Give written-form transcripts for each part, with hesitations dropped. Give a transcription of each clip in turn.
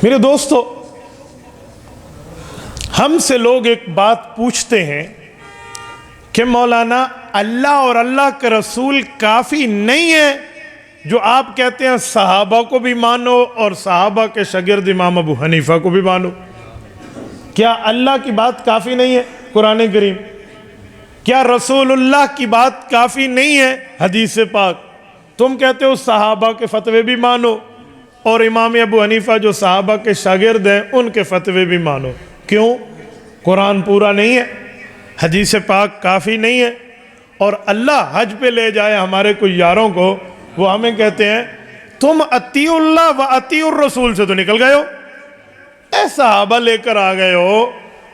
میرے دوستو، ہم سے لوگ ایک بات پوچھتے ہیں کہ مولانا اللہ اور اللہ کے رسول کافی نہیں ہے جو آپ کہتے ہیں صحابہ کو بھی مانو اور صحابہ کے شاگرد امام ابو حنیفہ کو بھی مانو؟ کیا اللہ کی بات کافی نہیں ہے قرآن کریم؟ کیا رسول اللہ کی بات کافی نہیں ہے حدیث پاک؟ تم کہتے ہو صحابہ کے فتوے بھی مانو اور امام ابو حنیفہ جو صحابہ کے شاگرد ہیں ان کے فتوے بھی مانو۔ کیوں؟ قرآن پورا نہیں ہے، حدیث پاک کافی نہیں ہے، اور اللہ حج پہ لے جائے ہمارے کوئی یاروں کو، وہ ہمیں کہتے ہیں تم اطیعوا اللہ و اطیعوا الرسول سے تو نکل گئے ہو، اے صحابہ لے کر آ گئے ہو،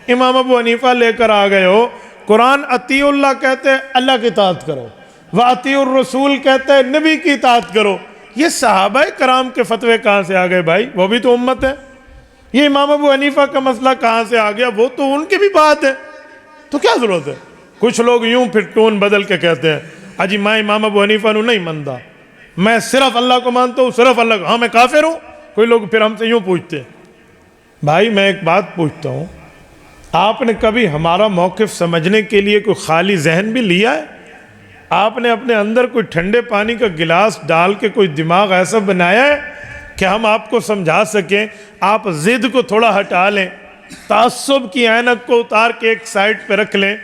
امام ابو حنیفہ لے کر آ گئے ہو، قرآن اطیعوا اللہ کہتے ہیں اللہ کی اطاعت کرو، و اطیعوا الرسول کہتے ہیں نبی کی اطاعت کرو۔ یہ صحابہ کرام کے فتوے کہاں سے آ گئے بھائی؟ وہ بھی تو امت ہے۔ یہ امام ابو حنیفہ کا مسئلہ کہاں سے آ گیا؟ وہ تو ان کی بھی بات ہے، تو کیا ضرورت ہے؟ کچھ لوگ یوں پھر ٹون بدل کے کہتے ہیں اجی میں امام ابو حنیفہ نو نہیں مانتا، میں صرف اللہ کو مانتا ہوں، صرف اللہ کو، ہاں میں کافر ہوں۔ کوئی لوگ پھر ہم سے یوں پوچھتے ہیں۔ بھائی میں ایک بات پوچھتا ہوں، آپ نے کبھی ہمارا موقف سمجھنے کے لیے کوئی خالی ذہن بھی لیا ہے؟ آپ نے اپنے اندر کوئی ٹھنڈے پانی کا گلاس ڈال کے کوئی دماغ ایسا بنایا ہے کہ ہم آپ کو سمجھا سکیں؟ آپ ضد کو تھوڑا ہٹا لیں، تعصب کی اینک کو اتار کے ایک سائڈ پہ رکھ لیں،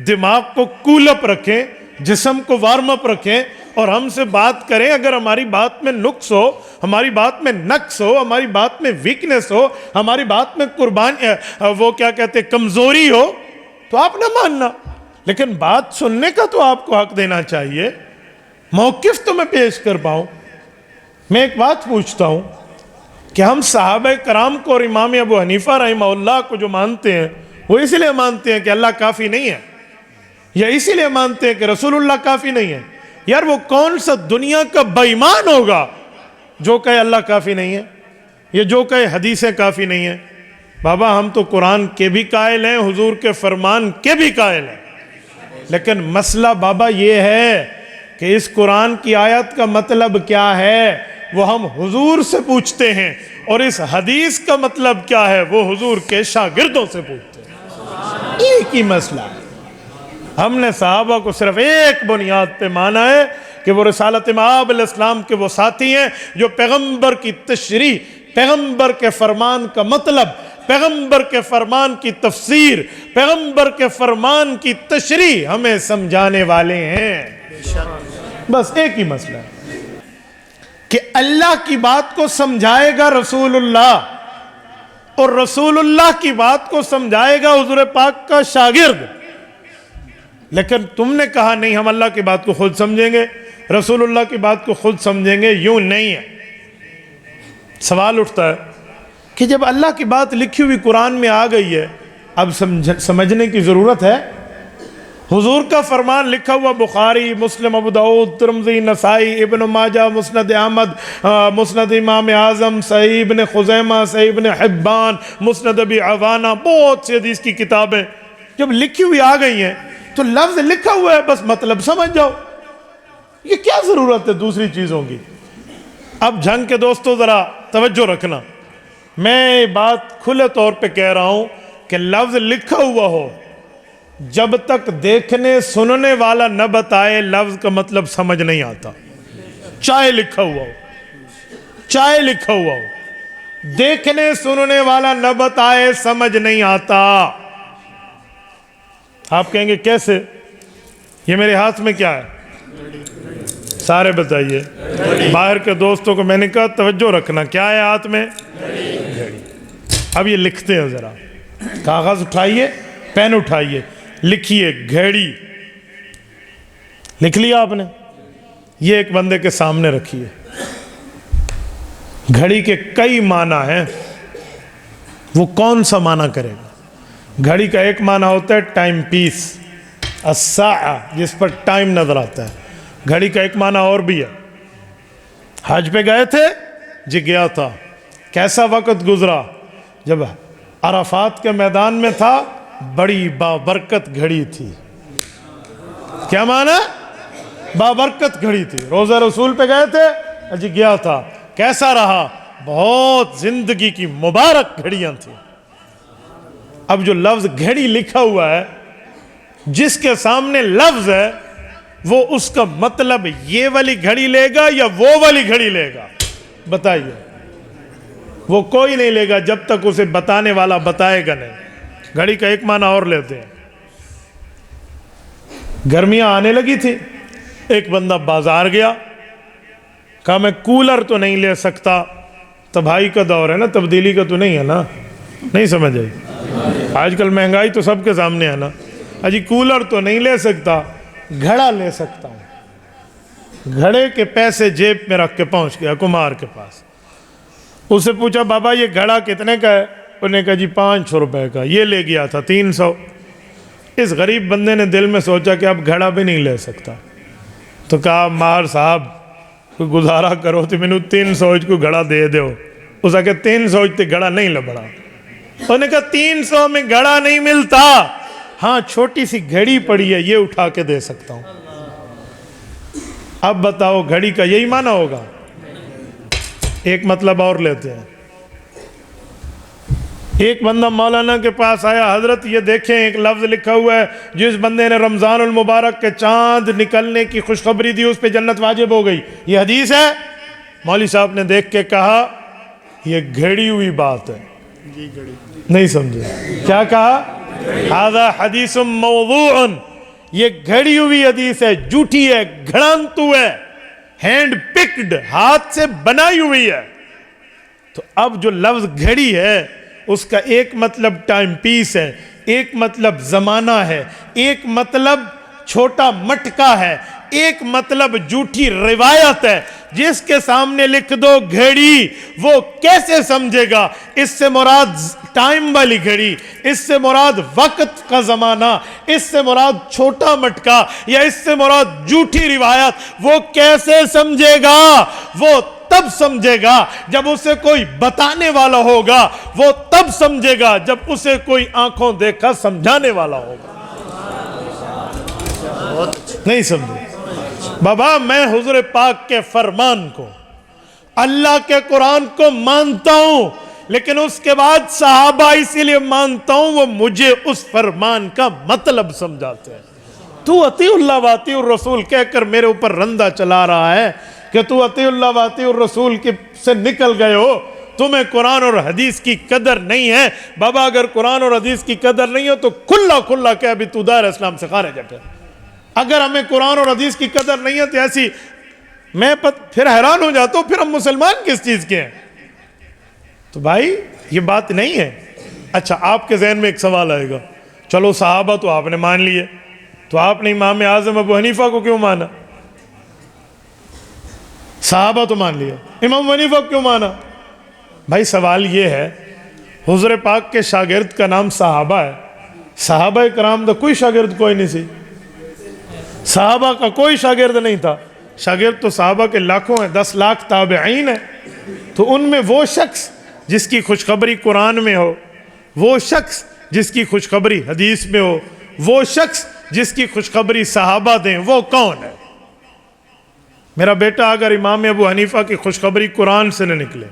دماغ کو کول اپ رکھیں، جسم کو وارم اپ رکھیں اور ہم سے بات کریں۔ اگر ہماری بات میں نقص ہو، ہماری بات میں نقص ہو، ہماری بات میں ویکنس ہو، ہماری بات میں وہ کیا کہتے کمزوری ہو تو آپ نہ ماننا، لیکن بات سننے کا تو آپ کو حق دینا چاہیے، موقف تو میں پیش کر پاؤں۔ میں ایک بات پوچھتا ہوں کہ ہم صحابہ کرام کو اور امام ابو حنیفہ رحمہ اللہ کو جو مانتے ہیں وہ اس لیے مانتے ہیں کہ اللہ کافی نہیں ہے، یا اسی لیے مانتے ہیں کہ رسول اللہ کافی نہیں ہے؟ یار وہ کون سا دنیا کا بے ایمان ہوگا جو کہے اللہ کافی نہیں ہے، یا جو کہے حدیثیں کافی نہیں ہیں؟ بابا ہم تو قرآن کے بھی قائل ہیں، حضور کے فرمان کے بھی قائل ہیں، لیکن مسئلہ بابا یہ ہے کہ اس قرآن کی آیت کا مطلب کیا ہے وہ ہم حضور سے پوچھتے ہیں، اور اس حدیث کا مطلب کیا ہے وہ حضور کے شاگردوں سے پوچھتے ہیں۔ ایک ہی مسئلہ ہے۔ ہم نے صحابہ کو صرف ایک بنیاد پہ مانا ہے کہ وہ رسالت مآب علیہ السلام کے وہ ساتھی ہیں جو پیغمبر کی تشریح، پیغمبر کے فرمان کا مطلب، پیغمبر کے فرمان کی تفسیر، پیغمبر کے فرمان کی تشریح ہمیں سمجھانے والے ہیں۔ بس ایک ہی مسئلہ ہے کہ اللہ کی بات کو سمجھائے گا رسول اللہ، اور رسول اللہ کی بات کو سمجھائے گا حضور پاک کا شاگرد۔ لیکن تم نے کہا نہیں ہم اللہ کی بات کو خود سمجھیں گے، رسول اللہ کی بات کو خود سمجھیں گے، یوں نہیں ہے۔ سوال اٹھتا ہے کہ جب اللہ کی بات لکھی ہوئی قرآن میں آ گئی ہے اب سمجھنے کی ضرورت ہے؟ حضور کا فرمان لکھا ہوا بخاری، مسلم، ابو داؤد، ترمذی، نسائی، ابن ماجہ، مسند احمد، مسند امام اعظم، صحیح ابن خزیمہ، صحیح ابن حبان، مسند ابی عوانہ، بہت سی حدیث کی کتابیں جب لکھی ہوئی آ گئی ہیں تو لفظ لکھا ہوا ہے، بس مطلب سمجھ جاؤ۔ یہ کیا ضرورت ہے دوسری چیزوں کی؟ اب جھنگ کے دوستو ذرا توجہ رکھنا، میں بات کھلے طور پہ کہہ رہا ہوں کہ لفظ لکھا ہوا ہو، جب تک دیکھنے سننے والا نہ بتائے لفظ کا مطلب سمجھ نہیں آتا۔ چاہے لکھا ہوا ہو، چاہے لکھا ہوا ہو، دیکھنے سننے والا نہ بتائے سمجھ نہیں آتا۔ آپ کہیں گے کیسے؟ یہ میرے ہاتھ میں کیا ہے؟ سارے بتائیے، باہر کے دوستوں کو میں نے کہا توجہ رکھنا، کیا ہے ہاتھ میں؟ گھڑی۔ اب یہ لکھتے ہیں، ذرا کاغذ اٹھائیے، پین اٹھائیے، لکھیے گھڑی۔ لکھ لیا آپ نے؟ یہ ایک بندے کے سامنے رکھیے۔ گھڑی کے کئی معنی ہیں، وہ کون سا معنی کرے گا؟ گھڑی کا ایک معنی ہوتا ہے ٹائم پیس، الساعہ، جس پر ٹائم نظر آتا ہے۔ گھڑی کا ایک معنی اور بھی ہے۔ حج پہ گئے تھے؟ جی گیا تھا۔ کیسا وقت گزرا؟ جب عرفات کے میدان میں تھا، بڑی بابرکت گھڑی تھی۔ کیا معنی؟ بابرکت گھڑی تھی۔ روزہ رسول پہ گئے تھے؟ جی گیا تھا۔ کیسا رہا؟ بہت زندگی کی مبارک گھڑیاں تھیں. اب جو لفظ گھڑی لکھا ہوا ہے، جس کے سامنے لفظ ہے، وہ اس کا مطلب یہ والی گھڑی لے گا یا وہ والی گھڑی لے گا؟ بتائیے. وہ کوئی نہیں لے گا جب تک اسے بتانے والا بتائے گا نہیں. گھڑی کا ایک معنی اور لیتے ہیں. گرمیاں آنے لگی تھی، ایک بندہ بازار گیا، کہا میں کولر تو نہیں لے سکتا، تباہی کا دور ہے نا، تبدیلی کا تو نہیں ہے نا. نہیں سمجھ آئی؟ آج کل مہنگائی تو سب کے سامنے ہے نا. اجی کولر تو نہیں لے سکتا، گھڑا لے سکتا ہوں. گھڑے کے پیسے جیب میں رکھ کے پہنچ گیا کمار کے پاس. اس سے پوچھا بابا یہ گھڑا کتنے کا ہے؟ انہوں نے کہا جی 500 روپے کا. یہ لے گیا تھا 300. اس غریب بندے نے دل میں سوچا کہ اب گھڑا بھی نہیں لے سکتا، تو کہا مار صاحب کوئی گزارا کرو تو مینو 300 کو گھڑا دے دو. اس نے کہا 300 تے گھڑا نہیں لبڑا. انہوں نے کہا 300 میں گھڑا نہیں ملتا، ہاں چھوٹی سی گھڑی پڑی ہے، یہ اٹھا کے دے سکتا ہوں. اب بتاؤ گھڑی کا یہی معنی ہوگا؟ ایک مطلب اور لیتے ہیں. ایک بندہ مولانا کے پاس آیا، حضرت یہ دیکھیں ایک لفظ لکھا ہوا ہے، جس بندے نے رمضان المبارک کے چاند نکلنے کی خوشخبری دی اس پہ جنت واجب ہو گئی. یہ حدیث ہے؟ مولوی صاحب نے دیکھ کے کہا یہ گھڑی ہوئی بات ہے. نہیں سمجھے کیا کہا؟ ھذا حدیث موضوع، یہ گھڑی ہوئی حدیث ہے، جھوٹی ہے، گھڑانتو ہے، ہینڈ پکڈ، ہاتھ سے بنائی ہوئی ہے. تو اب جو لفظ گھڑی ہے اس کا ایک مطلب ٹائم پیس ہے، ایک مطلب زمانہ ہے، ایک مطلب چھوٹا مٹکا ہے، ایک مطلب جھوٹی روایت ہے. جس کے سامنے لکھ دو گھڑی، وہ کیسے سمجھے گا اس سے مراد ٹائم والی گھڑی، اس سے مراد وقت کا زمانہ، اس سے مراد چھوٹا مٹکا، یا اس سے مراد جھوٹی روایت؟ وہ کیسے سمجھے گا؟ وہ تب سمجھے گا جب اسے کوئی بتانے والا ہوگا. وہ تب سمجھے گا جب اسے کوئی آنکھوں دیکھا سمجھانے والا ہوگا. نہیں سمجھے؟ بابا میں حضور پاک کے فرمان کو، اللہ کے قرآن کو مانتا ہوں، لیکن اس کے بعد صحابہ اسی لیے مانتا ہوں وہ مجھے اس فرمان کا مطلب سمجھاتے ہیں. تو اطیع اللہ و اطیع الرسول کہہ کر میرے اوپر رندہ چلا رہا ہے کہ تو اطیع اللہ و اطیع الرسول سے نکل گئے ہو، تمہیں قرآن اور حدیث کی قدر نہیں ہے. بابا اگر قرآن اور حدیث کی قدر نہیں ہو تو کھلا کہ ابھی تو دائرہ اسلام سے خارج ہے. اگر ہمیں قرآن اور حدیث کی قدر نہیں ہے تو ایسی میں پھر حیران ہو جاتا ہوں، پھر ہم مسلمان کس چیز کے ہیں؟ تو بھائی یہ بات نہیں ہے. اچھا آپ کے ذہن میں ایک سوال آئے گا، چلو صحابہ تو آپ نے مان لیے، تو آپ نے امام اعظم ابو حنیفہ کو کیوں مانا؟ صحابہ تو مان لیا، امام ابو حنیفہ کو کیوں مانا؟ بھائی سوال یہ ہے، حضور پاک کے شاگرد کا نام صحابہ ہے. صحابہ کرام تو کوئی شاگرد کوئی نہیں سی، صحابہ کا کوئی شاگرد نہیں تھا. شاگرد تو صحابہ کے لاکھوں ہیں، 10 لاکھ تابعین ہیں. تو ان میں وہ شخص جس کی خوشخبری قرآن میں ہو، وہ شخص جس کی خوشخبری حدیث میں ہو، وہ شخص جس کی خوشخبری صحابہ دیں، وہ کون ہے؟ میرا بیٹا اگر امام ابو حنیفہ کی خوشخبری قرآن سے نہ نکلے،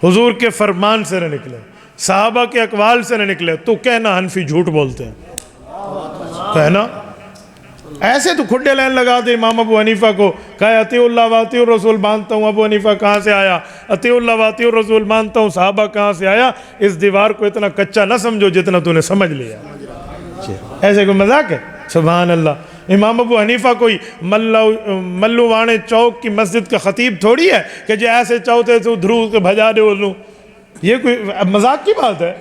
حضور کے فرمان سے نہ نکلے، صحابہ کے اقوال سے نہ نکلے، تو کہنا حنفی جھوٹ بولتے ہیں. کہنا ایسے تو کھڈے لائن لگا دے امام ابو حنیفہ کو، کہا اطیع اللہ و اطیع الرسول مانتا ہوں. ابو حنیفہ کہاں سے آیا؟ اطیع اللہ و اطیع الرسول مانتا ہوں. صحابہ کہاں سے آیا؟ اس دیوار کو اتنا کچا نہ سمجھو جتنا تو نے سمجھ لیا. ایسے کوئی مذاق ہے؟ سبحان اللہ. امام ابو حنیفہ کوئی ملو وانے چوک کی مسجد کا خطیب تھوڑی ہے کہ جو ایسے چاہتے تو دھرو کے بھجا دے اولوں. یہ کوئی مذاق کی بات ہے؟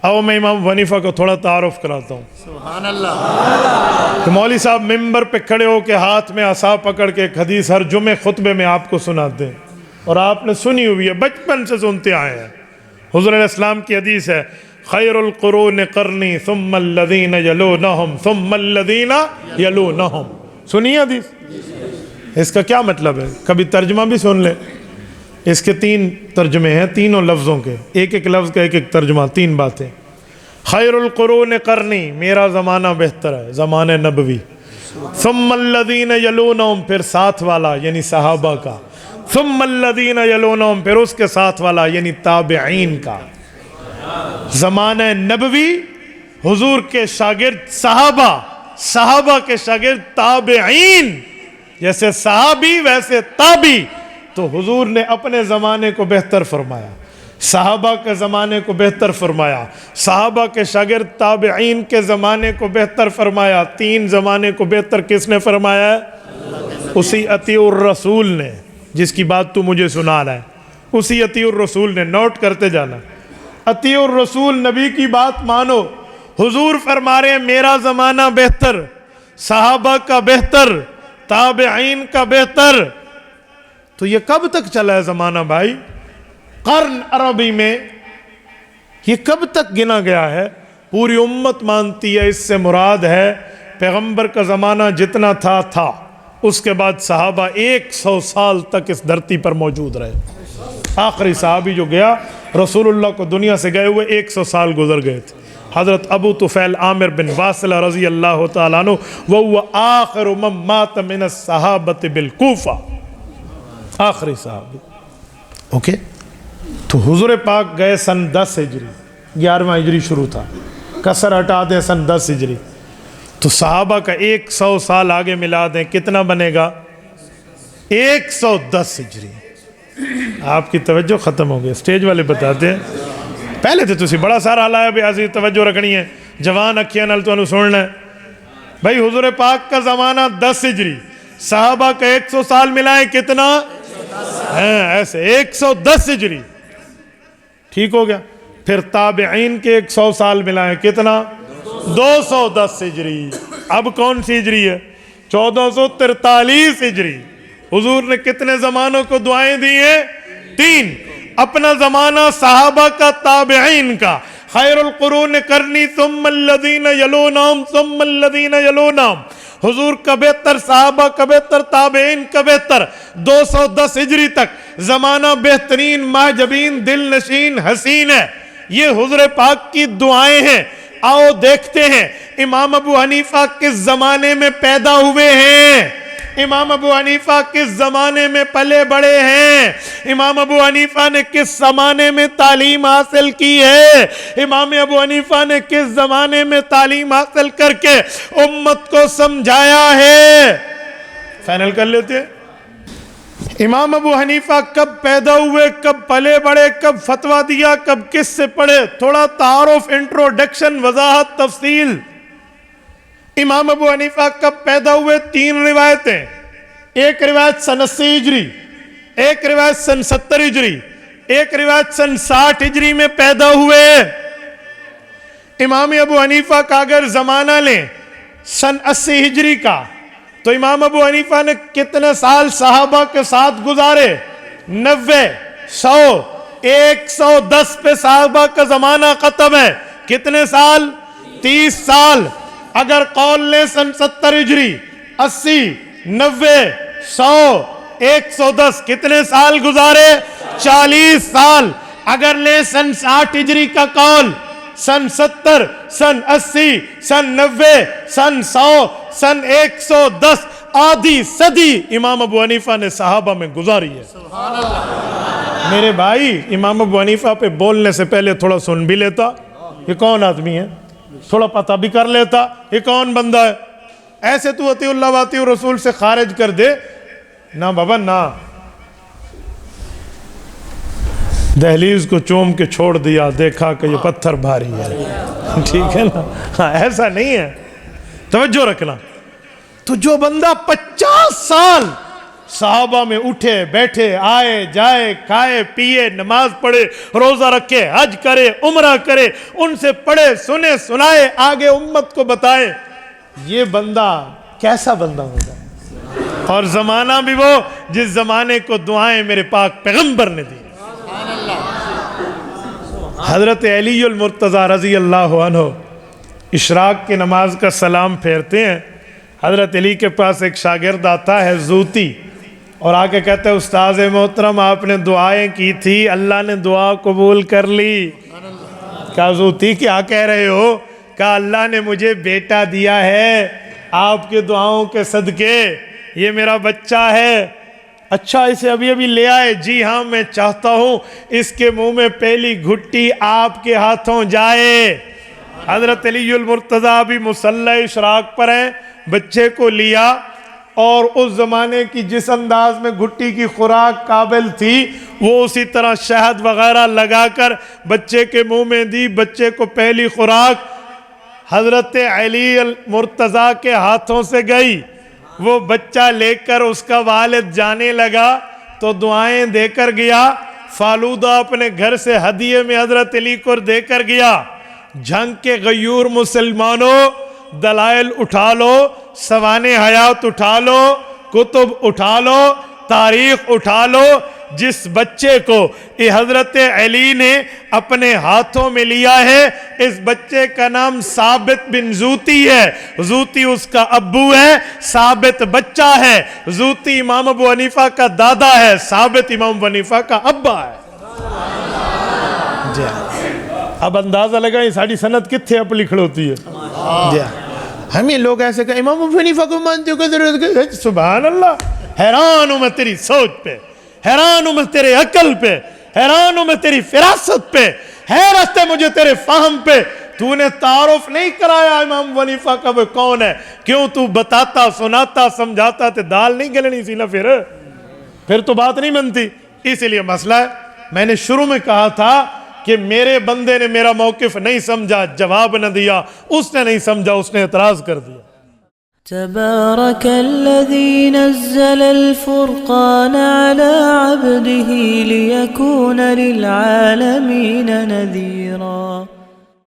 آؤ میں امام ابو حنیفہ کو تھوڑا تعارف کراتا ہوں. سبحان اللہ. کہ مولوی صاحب ممبر پہ کھڑے ہو کے ہاتھ میں عصا پکڑ کے ایک حدیث ہر جمعے خطبے میں آپ کو سناتے ہیں، اور آپ نے سنی ہوئی ہے، بچپن سے سنتے آئے ہیں. حضور علیہ السلام کی حدیث ہے، خیر القرون قرنی ثم الذین یلونہم ثم الذین یلونہم. سنیے حدیث. اس کا کیا مطلب ہے؟ کبھی ترجمہ بھی سن لیں. اس کے 3 ترجمے ہیں، تینوں لفظوں کے، ایک ایک لفظ کا ایک ایک ترجمہ، 3 باتیں. خیر القرون قرنی، میرا زمانہ بہتر ہے، زمانہ نبوی. ثم الذین یلونہم، پھر ساتھ والا یعنی صحابہ کا. ثم الذین یلونہم، پھر اس کے ساتھ والا یعنی تابعین کا زمانہ نبوی، حضور کے شاگرد صحابہ، صحابہ کے شاگرد تابعین، جیسے صحابی ویسے تابعی، تو حضور نے اپنے زمانے کو بہتر فرمایا، صحابہ کے زمانے کو بہتر فرمایا، صحابہ کے شاگرد تابعین کے زمانے کو بہتر فرمایا۔ تین زمانے کو بہتر کس نے فرمایا ہے؟ اسی اطیع الرسول نے، جس کی بات تو مجھے سنا رہا ہے، اسی اطیع الرسول نے، نوٹ کرتے جانا، اطیع الرسول، نبی کی بات مانو۔ حضور فرما رہے ہیں میرا زمانہ بہتر، صحابہ کا بہتر، تابعین کا بہتر۔ تو یہ کب تک چلا ہے زمانہ بھائی؟ قرن عربی میں یہ کب تک گنا گیا ہے؟ پوری امت مانتی ہے، اس سے مراد ہے پیغمبر کا زمانہ جتنا تھا، اس کے بعد صحابہ 100 سال تک اس دھرتی پر موجود رہے۔ آخری صحابی جو گیا رسول اللہ کو دنیا سے گئے ہوئے 100 سال گزر گئے تھے، حضرت ابو طفیل عامر بن واصلہ رضی اللہ تعالیٰ عنہ، وَهُوَ آخر من مات من الصحابۃ بالکوفہ، آخری صحابی۔ اوکے، تو حضور پاک گئے سن 10 ہجری، 11واں ہجری شروع تھا، کسر ہٹا دیں سن 10 ہجری، تو صحابہ کا 100 سال آگے ملا دیں، کتنا بنے گا؟ 110 ہجری۔ آپ کی توجہ ختم ہو گئی، سٹیج والے بتاتے ہیں پہلے تو تسی بڑا سارا لایا بھی ایسی توجہ رکھنی ہے، جوان اکھیاں نال تو سننا ہے بھائی۔ حضور پاک کا زمانہ 10 ہجری، صحابہ کا 100 سال ملائیں کتنا؟ ایسے 110 ہجری، ٹھیک ہو گیا۔ پھر تابعین کے 100 سال ملائیں کتنا؟ 210 ہجری۔ اب کون سی ہجری ہے؟ 1443 ہجری۔ حضور نے کتنے زمانوں کو دعائیں دی ہیں؟ 3۔ اپنا زمانہ صحابہ کا، تابعین کا، خیر القرون قرنی ثم الذین یلونہم ثم الذین یلونہم، حضور کا بہتر، صحابہ کا بہتر، تابعین کا بہتر، 210 ہجری تک زمانہ بہترین، معجبین، دل نشین، حسین ہے۔ یہ حضور پاک کی دعائیں ہیں۔ آؤ دیکھتے ہیں امام ابو حنیفہ کس زمانے میں پیدا ہوئے ہیں، امام ابو حنیفہ کس زمانے میں پلے بڑے ہیں، امام ابو حنیفہ نے کس زمانے میں تعلیم حاصل کی ہے، امام ابو حنیفہ نے کس زمانے میں تعلیم حاصل کر کے امت کو سمجھایا ہے۔ فائنل کر لیتے ہیں، امام ابو حنیفہ کب پیدا ہوئے، کب پلے بڑے، کب فتویٰ دیا، کب کس سے پڑھے، تھوڑا تعارف، انٹروڈکشن، وضاحت، تفصیل۔ امام ابو حنیفہ کب پیدا ہوئے؟ 3 روایتیں، ایک روایت سن 80 ہجری، ایک روایت سن 70 ہجری، ایک روایت سن 60 ہجری میں پیدا ہوئے۔ امام ابو حنیفہ کا اگر زمانہ لیں سن 80 ہجری کا، تو امام ابو حنیفہ نے کتنے سال صحابہ کے ساتھ گزارے؟ 90، 100، 110 پہ صحابہ کا زمانہ ختم ہے۔ کتنے سال؟ 30 سال۔ اگر قول لیں سن 70 ہجری، 80، 90، 100، 110، کتنے سال گزارے؟ 40 سال۔ اگر لیں سن 60 ہجری کا قول، سن 70، سن 80، سن 90، سن 100، سن 110، آدھی صدی امام ابو حنیفہ نے صحابہ میں گزاری ہے۔ میرے بھائی، امام ابو حنیفہ پہ بولنے سے پہلے تھوڑا سن بھی لیتا، یہ کون آدمی ہے، تھوڑا پتہ بھی کر لیتا یہ کون بندہ ہے۔ ایسے تو اطیع اللہ و اطیع رسول سے خارج کر دے نہ بابا نہ، دہلیز کو چوم کے چھوڑ دیا، دیکھا کہ یہ پتھر بھاری ہے، ٹھیک ہے نا، ہاں ایسا نہیں ہے، توجہ رکھنا۔ تو جو بندہ 50 سال صحابہ میں اٹھے بیٹھے، آئے جائے، کھائے پیے، نماز پڑھے، روزہ رکھے، حج کرے، عمرہ کرے، ان سے پڑھے، سنے، سنائے، آگے امت کو بتائے، یہ بندہ کیسا بندہ ہوگا؟ اور زمانہ بھی وہ جس زمانے کو دعائیں میرے پاک پیغمبر نے دی۔ حضرت علی المرتضیٰ رضی اللہ عنہ اشراق کی نماز کا سلام پھیرتے ہیں، حضرت علی کے پاس ایک شاگرد آتا ہے زوتی، اور آ کے کہتے ہیں استاذ محترم آپ نے دعائیں کی تھی، اللہ نے دعا قبول کر لی۔ کہا زوتی کیا کہہ رہے ہو؟ کہا اللہ نے مجھے بیٹا دیا ہے آپ کے دعاؤں کے صدقے، یہ میرا بچہ ہے۔ اچھا اسے ابھی ابھی لے آئے؟ جی ہاں میں چاہتا ہوں اس کے منہ میں پہلی گھٹی آپ کے ہاتھوں جائے۔ حضرت علی المرتضیٰ بھی مصلی اشراق پر ہیں، بچے کو لیا اور اس زمانے کی جس انداز میں گھٹی کی خوراک قابل تھی وہ اسی طرح شہد وغیرہ لگا کر بچے کے منہ میں دی۔ بچے کو پہلی خوراک حضرت علی المرتضیٰ کے ہاتھوں سے گئی۔ وہ بچہ لے کر اس کا والد جانے لگا تو دعائیں دے کر گیا، فالودہ اپنے گھر سے ہدیے میں حضرت علی کو دے کر گیا۔ جھنگ کے غیور مسلمانوں، دلائل اٹھا لو، سوانح حیات اٹھا لو، کتب اٹھا لو، تاریخ اٹھا لو، جس بچے کو حضرت علی نے اپنے ہاتھوں میں لیا ہے اس بچے کا نام ثابت بن زوتی ہے۔ زوتی اس کا ابو ہے، ثابت بچہ ہے۔ زوتی امام ابو حنیفہ کا دادا ہے، ثابت امام ابو حنیفہ کا ابا ہے۔ جی اب اندازہ لگائیں ساڑھی سند کتھے اپ لکھڑ ہوتی ہے۔ جی ہمیں لوگ ایسے کہ امام ابو حنیفہ کو مانتے ہو، سبحان اللہ، حیران ہوں میں تیری سوچ پہ، حیران ہوں میں تیرے عقل پہ، حیران ہوں میں تیری فراست پہ، حیرت ہے مجھے تیرے فہم پہ۔ تو نے تعارف نہیں کرایا امام ابو حنیفہ کا وہ کون ہے، کیوں تو بتاتا سناتا سمجھاتا تے دال نہیں گلنی سی نا، پھر تو بات نہیں بنتی۔ اسی لیے مسئلہ ہے، میں نے شروع میں کہا تھا کہ میرے بندے نے میرا موقف نہیں سمجھا، جواب نہ دیا، اس نے نہیں سمجھا، اس نے اعتراض کر دیا۔ تبارك الذي نزل الفرقان على عبده ليكون للعالمين نذيرا